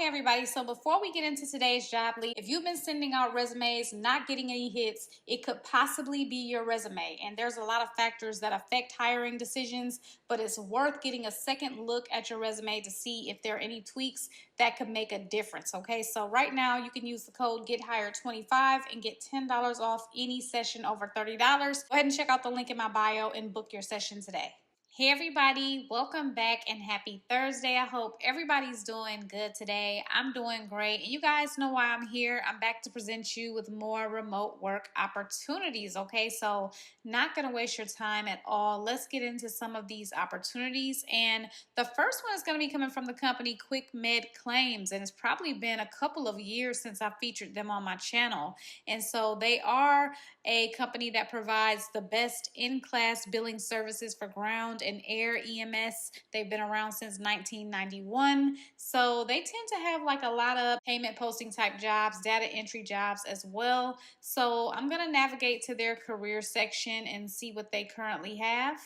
Okay, everybody, so before we get into today's job lead, if you've been sending out resumes, not getting any hits, it could possibly be your resume. And there's a lot of factors that affect hiring decisions, but it's worth getting a second look at your resume to see if there are any tweaks that could make a difference. Okay, so right now you can use the code GetHired25 and get $10 off any session over $30. Go ahead and check out the link in my bio and book your session today. Hey everybody, welcome back and happy Thursday. I hope everybody's doing good today. I'm doing great, and you guys know why I'm here. I'm back to present you with more remote work opportunities, okay? So not gonna waste your time at all. Let's get into some of these opportunities, and the first one is gonna be coming from the company QuickMed Claims, and it's probably been a couple of years since I featured them on my channel. And so they are a company that provides the best in-class billing services for ground and air EMS. They've been around since 1991. So they tend to have like a lot of payment posting type jobs, data entry jobs as well. So I'm going to navigate to their career section and see what they currently have.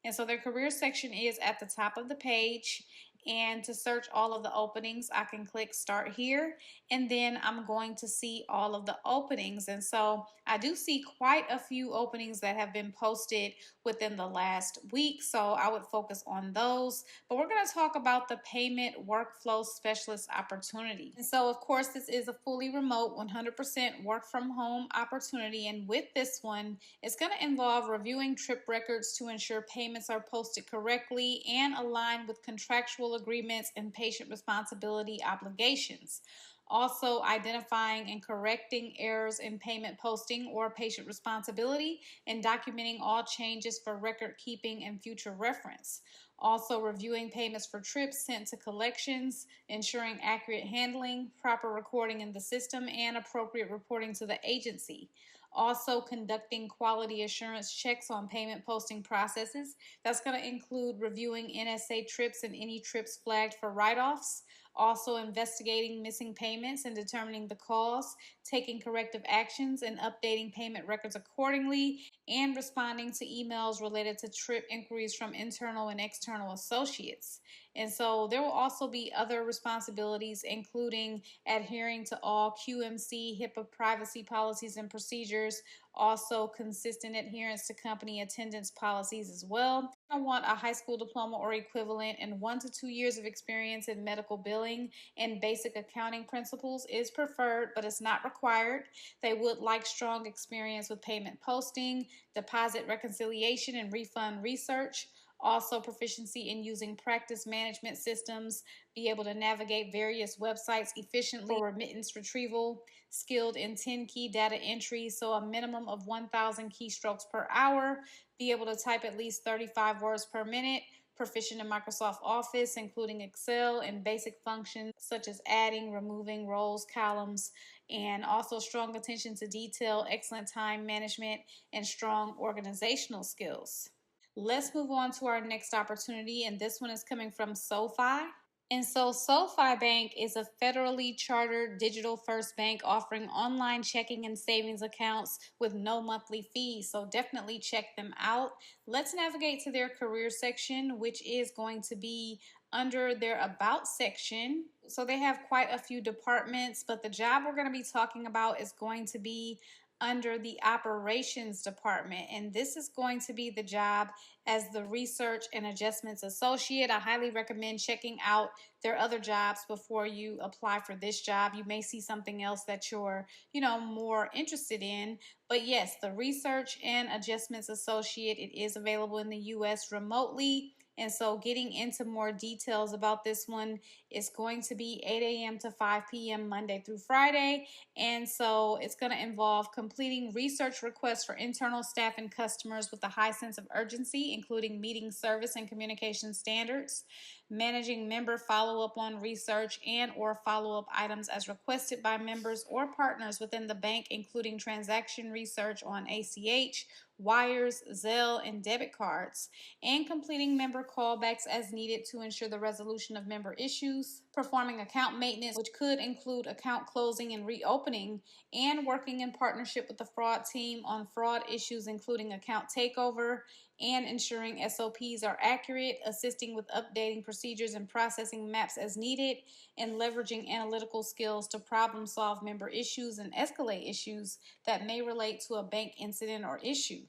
And so their career section is at the top of the page. And to search all of the openings, I can click start here, and then I'm going to see all of the openings. And so I do see quite a few openings that have been posted within the last week, so I would focus on those. But we're going to talk about the payment workflow specialist opportunity. And so of course this is a fully remote 100% work from home opportunity, and with this one it's going to involve reviewing trip records to ensure payments are posted correctly and align with contractual agreements and patient responsibility obligations. Also, identifying and correcting errors in payment posting or patient responsibility, and documenting all changes for record keeping and future reference. Also, reviewing payments for trips sent to collections, ensuring accurate handling, proper recording in the system, and appropriate reporting to the agency. Also, conducting quality assurance checks on payment posting processes. That's going to include reviewing NSA trips and any trips flagged for write-offs. Also, investigating missing payments and determining the cause, taking corrective actions and updating payment records accordingly, and responding to emails related to trip inquiries from internal and external associates. And so there will also be other responsibilities, including adhering to all QMC, HIPAA privacy policies and procedures, also consistent adherence to company attendance policies as well. I want a high school diploma or equivalent and 1 to 2 years of experience in medical billing and basic accounting principles is preferred, but it's not required. They would like strong experience with payment posting, deposit reconciliation, and refund research. Also, proficiency in using practice management systems, be able to navigate various websites efficiently for remittance retrieval, skilled in 10-key data entry, so a minimum of 1,000 keystrokes per hour, be able to type at least 35 words per minute, proficient in Microsoft Office, including Excel and basic functions such as adding, removing rows, columns, and also strong attention to detail, excellent time management, and strong organizational skills. Let's move on to our next opportunity, and this one is coming from SoFi. And so SoFi Bank is a federally chartered digital first bank offering online checking and savings accounts with no monthly fees. So definitely check them out. Let's navigate to their career section, which is going to be under their About section. So they have quite a few departments, but the job we're going to be talking about is going to be under the operations department, and this is going to be the job as the research and adjustments associate. I highly recommend checking out their other jobs before you apply for this job. You may see something else that you're more interested in, but yes, the research and adjustments associate, it is available in the US remotely. And so getting into more details about this one, is going to be 8 a.m. to 5 p.m. Monday through Friday. And so it's going to involve completing research requests for internal staff and customers with a high sense of urgency, including meeting service and communication standards, managing member follow-up on research and or follow-up items as requested by members or partners within the bank, including transaction research on ACH, wires, Zelle, and debit cards, and completing member callbacks as needed to ensure the resolution of member issues, performing account maintenance, which could include account closing and reopening, and working in partnership with the fraud team on fraud issues, including account takeover, and ensuring SOPs are accurate, assisting with updating procedures and processing maps as needed, and leveraging analytical skills to problem solve member issues and escalate issues that may relate to a bank incident or issue.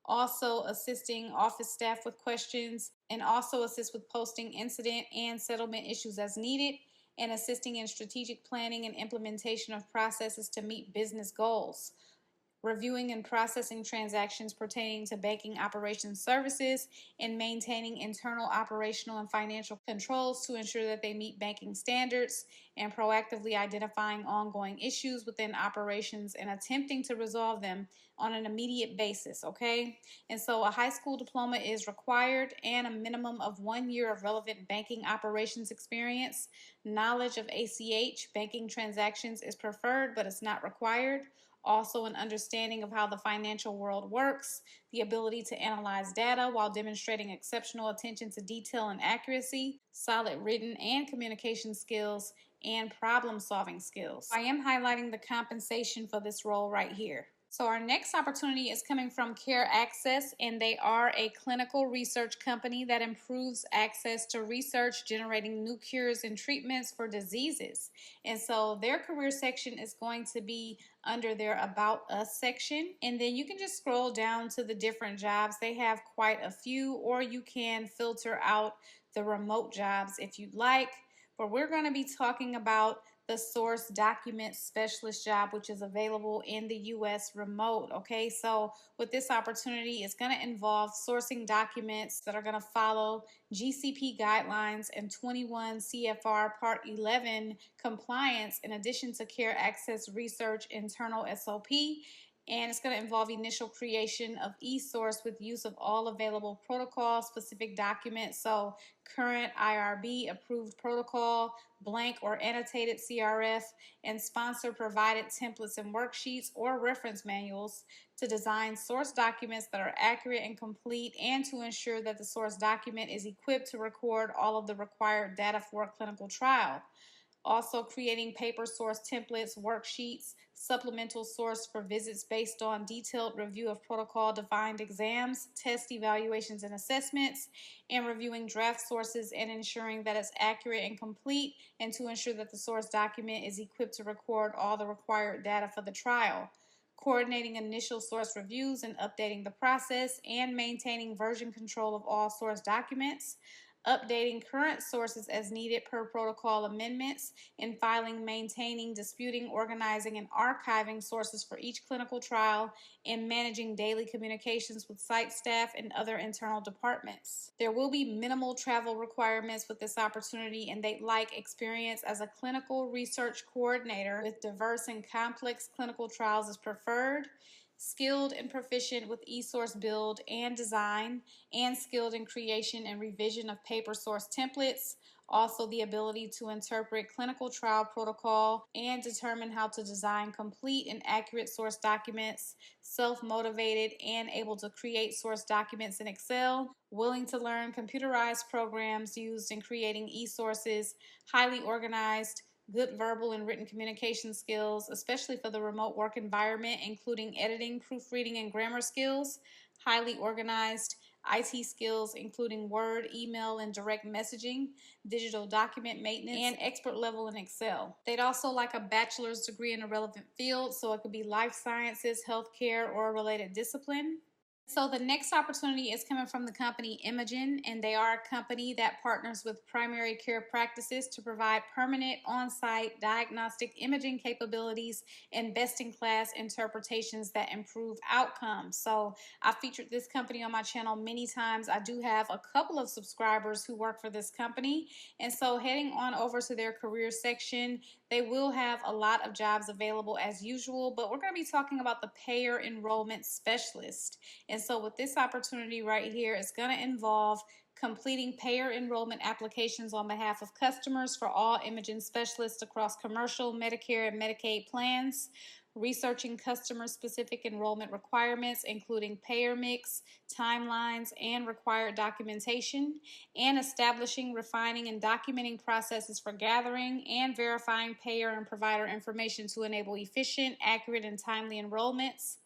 Also assisting office staff with questions, and also assist with posting incident and settlement issues as needed, and assisting in strategic planning and implementation of processes to meet business goals, reviewing and processing transactions pertaining to banking operations services, and maintaining internal operational and financial controls to ensure that they meet banking standards, and proactively identifying ongoing issues within operations and attempting to resolve them on an immediate basis, okay? And so a high school diploma is required, and a minimum of 1 year of relevant banking operations experience. Knowledge of ACH banking transactions is preferred, but it's not required. Also, an understanding of how the financial world works, the ability to analyze data while demonstrating exceptional attention to detail and accuracy, solid written and communication skills, and problem-solving skills. I am highlighting the compensation for this role right here. So our next opportunity is coming from Care Access, and they are a clinical research company that improves access to research, generating new cures and treatments for diseases. And so their career section is going to be under their About Us section. And then you can just scroll down to the different jobs. They have quite a few, or you can filter out the remote jobs if you'd like. But we're going to be talking about the source document specialist job, which is available in the U.S. remote. Okay, so with this opportunity, it's going to involve sourcing documents that are going to follow GCP guidelines and 21 CFR Part 11 compliance, in addition to Care Access Research internal SOP. And it's going to involve initial creation of eSource with use of all available protocol-specific documents. So current IRB approved protocol, blank or annotated CRF, and sponsor-provided templates and worksheets or reference manuals to design source documents that are accurate and complete, and to ensure that the source document is equipped to record all of the required data for a clinical trial. Also creating paper source templates, worksheets, supplemental source for visits based on detailed review of protocol-defined exams, test evaluations and assessments, and reviewing draft sources and ensuring that it's accurate and complete, and to ensure that the source document is equipped to record all the required data for the trial. Coordinating initial source reviews and updating the process, and maintaining version control of all source documents. Updating current sources as needed per protocol amendments, and filing, maintaining, disputing, organizing, and archiving sources for each clinical trial, and managing daily communications with site staff and other internal departments. There will be minimal travel requirements with this opportunity, and they'd like experience as a clinical research coordinator with diverse and complex clinical trials is preferred. Skilled and proficient with eSource build and design, and skilled in creation and revision of paper source templates. Also the ability to interpret clinical trial protocol and determine how to design complete and accurate source documents. Self-motivated and able to create source documents in Excel. Willing to learn computerized programs used in creating eSources. Highly organized. Good verbal and written communication skills, especially for the remote work environment, including editing, proofreading, and grammar skills. Highly organized. IT skills, including Word, email, and direct messaging, digital document maintenance, and expert level in Excel. They'd also like a bachelor's degree in a relevant field, so it could be life sciences, healthcare, or a related discipline. So the next opportunity is coming from the company Imogen, and they are a company that partners with primary care practices to provide permanent on-site diagnostic imaging capabilities and best-in-class interpretations that improve outcomes. So I featured this company on my channel many times. I do have a couple of subscribers who work for this company, and so heading on over to their career section, they will have a lot of jobs available as usual, but we're going to be talking about the payer enrollment specialist. And so with this opportunity right here, it's going to involve completing payer enrollment applications on behalf of customers for all imaging specialists across commercial, Medicare, and Medicaid plans. Researching customer-specific enrollment requirements, including payer mix, timelines, and required documentation, and establishing, refining, and documenting processes for gathering and verifying payer and provider information to enable efficient, accurate, and timely enrollments.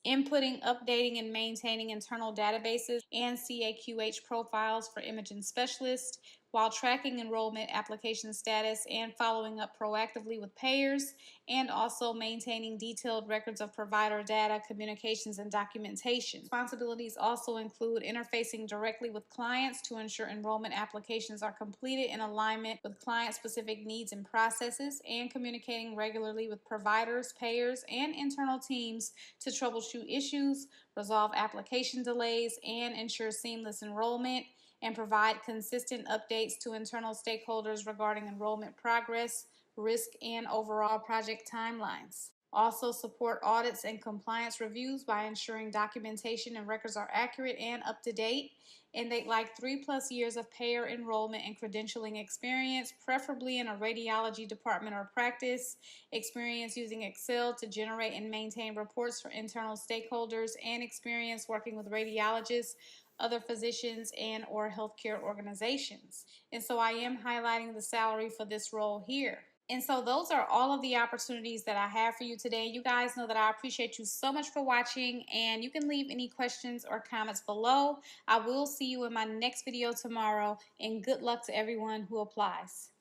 Inputting, updating, and maintaining internal databases and CAQH profiles for imaging specialists. while tracking enrollment application status and following up proactively with payers, and also maintaining detailed records of provider data, communications, and documentation. Responsibilities also include interfacing directly with clients to ensure enrollment applications are completed in alignment with client-specific needs and processes, and communicating regularly with providers, payers, and internal teams to troubleshoot issues, resolve application delays, and ensure seamless enrollment, and provide consistent updates to internal stakeholders regarding enrollment progress, risk, and overall project timelines. Also support audits and compliance reviews by ensuring documentation and records are accurate and up to date. And they'd like 3+ years of payer enrollment and credentialing experience, preferably in a radiology department or practice, experience using Excel to generate and maintain reports for internal stakeholders, and experience working with radiologists, other physicians, and or healthcare organizations. And so I am highlighting the salary for this role here. And so those are all of the opportunities that I have for you today. You guys know that I appreciate you so much for watching, and you can leave any questions or comments below. I will see you in my next video tomorrow, and good luck to everyone who applies.